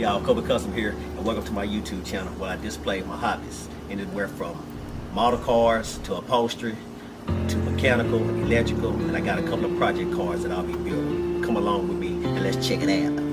y'all, Kobe Custom here, and welcome to my YouTube channel where I display my hobbies anywhere from model cars to upholstery to mechanical, electrical, and I got a couple of project cars that I'll be building. Come along with me and let's check it out.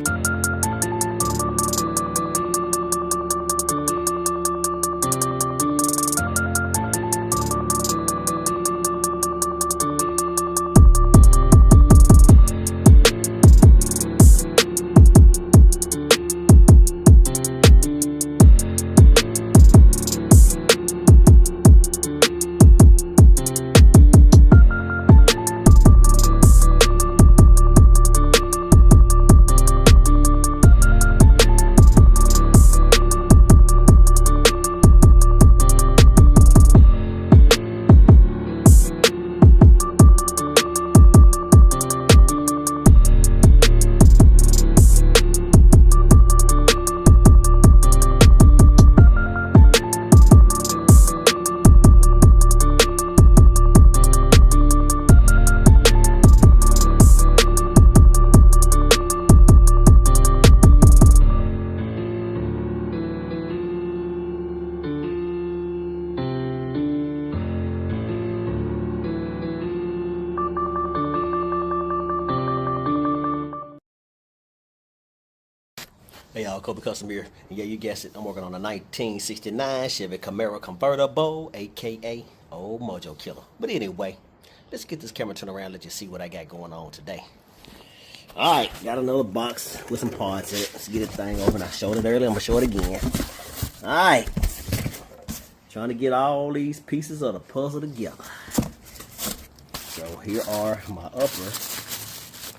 Hey y'all, Kobe Custom here, and yeah, you guessed it, I'm working on a 1969 Chevy Camaro convertible, aka Old Mojo Killer. But anyway, let's get this camera turned around and let you see what I got going on today. Alright, got another box with some parts in it. Let's get this thing open. I showed it earlier, I'm gonna show it again. Alright, trying to get all these pieces of the puzzle together. So here are my upper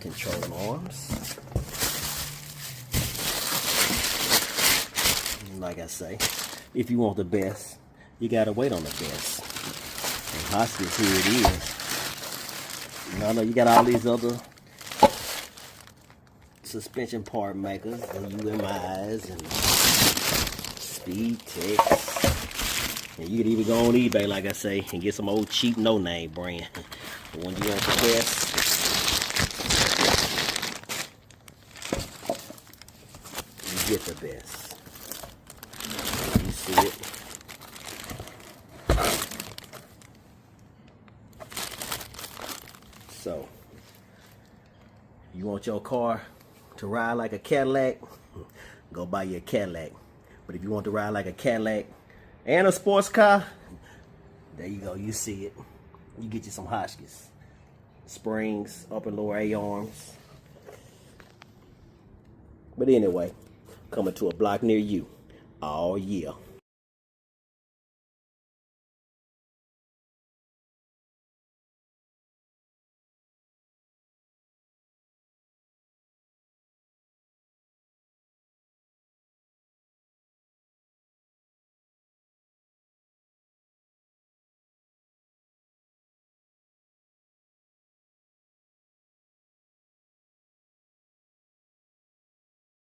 control arms. Like I say, if you want the best, you gotta wait on the best. And hotchkis, here it is. You know, I know you got all these other suspension part makers, and UMIs and Speed Techs. And you could even go on eBay, like I say, and get some old cheap no-name brand. But when you want the best, you get the best. See it. So, you want your car to ride like a Cadillac, go buy you a Cadillac. But if you want to ride like a Cadillac and a sports car, there you go, you see it. You get you some hotchkis. Springs, upper and lower A-arms. But anyway, coming to a block near you. Oh yeah.